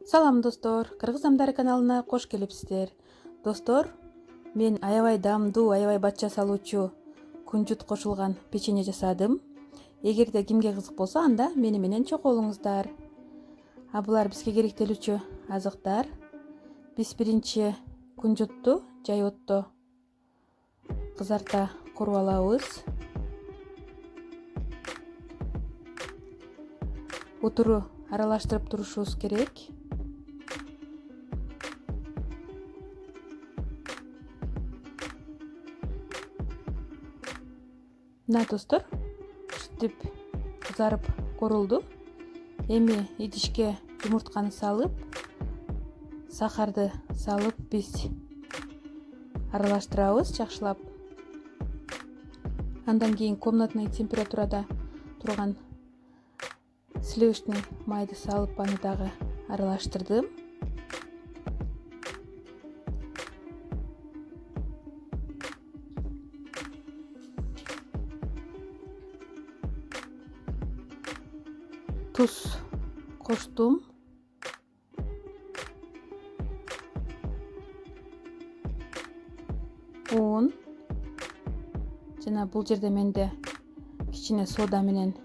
Салам достор, Кыргыз Амдары каналына кош келипсиздер. Достор, мен аябай даамдуу, аябай батча салуучу кунжут кошулган печенье жасадым. Эгерде кимге кызык болсо, анда мени менен чогулуңуздар. Булар бизге керектелүүчү азыктар. Биз биринчи кунжутту жай отто кызарта куруп алабыз. Утуру аралаштырып турушубуз керек. Мына достор, ушинтип кызарып корулду. Эми идишке жумуртканы салып, сахарды салып биз аралаштырабыз жакшылап. Андан кийин комнатный температурада турган сливочный майды салып аны дагы аралаштырдым. Туз коштум. Un. Жана бул жерде менде кичине сода менен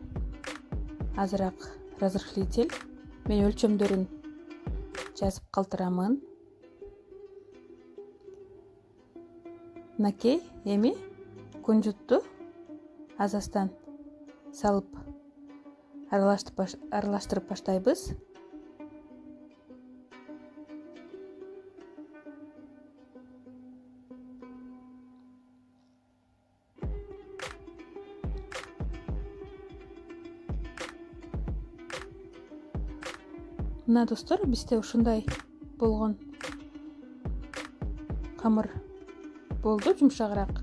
азыраак разрыхлитель. Мен өлчөмдөрүн жазып калтырамын. Мынакей, эми кунжутту аз-аздан салып аралаштырып баштайбыз. Мына достор, бизде ушундай болгон камыр болду, жумшагыраак.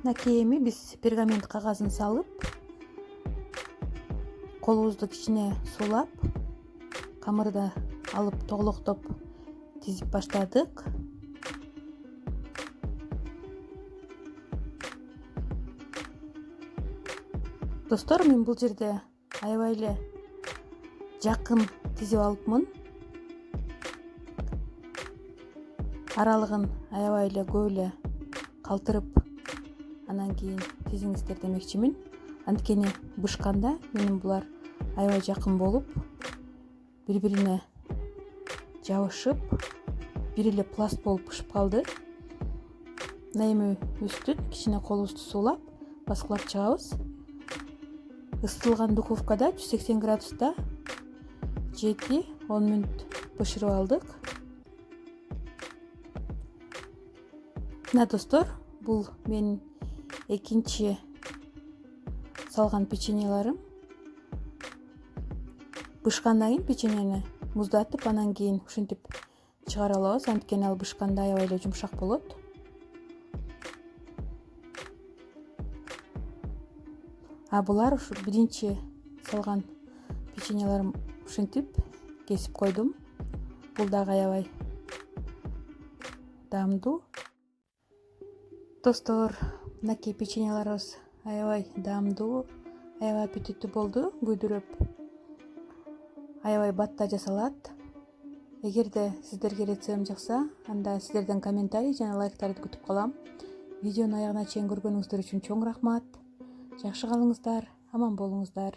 Мынакей, эми биз пергамент кагазын салып, колубузду кичине суулап, камырды алып тоголоктоп тизип баштадык. Достор, мен бул жерде аябай эле жакын тизип алыпмын. Аралыгын аябай эле көп эле калтырып, анан кийин тизиңиздер демекчимин. Анткени бышканда менин булар аябай жакын болуп, бири-бирине жабышып, бир эле пласт болуп бышып калды. Мына эми үстүн кичине колубузду суулап, баскылап чыгабыз. Ысытылган духовкада 180 градуста 7-10 мүнөт бышырып алдык. Мына достор, бул менин экинчи салган печеньеларым. Бышкандан кийин печеньени муздатып, анан кийин ушинтип чыгара алабыз, анткени ал бышканда аябай эле жумшак болот. Булар ушу биринчи салган печеньеларым, ушинтип кесип койдум. Бул дагы аябай даамдуу. Достор, мынакей печеньеларыбыз аябай даамдуу, аябай аппетиттүү болду, күйдүрөп. Аябай батта жасалат. Эгерде сиздерге рецептим жакса, анда сиздерден комментарий жана лайктарды күтүп калам. Видеону аягына чейин көргөнүңүздөр үчүн чоң рахмат. Жакшы калыңыздар, аман болуңуздар.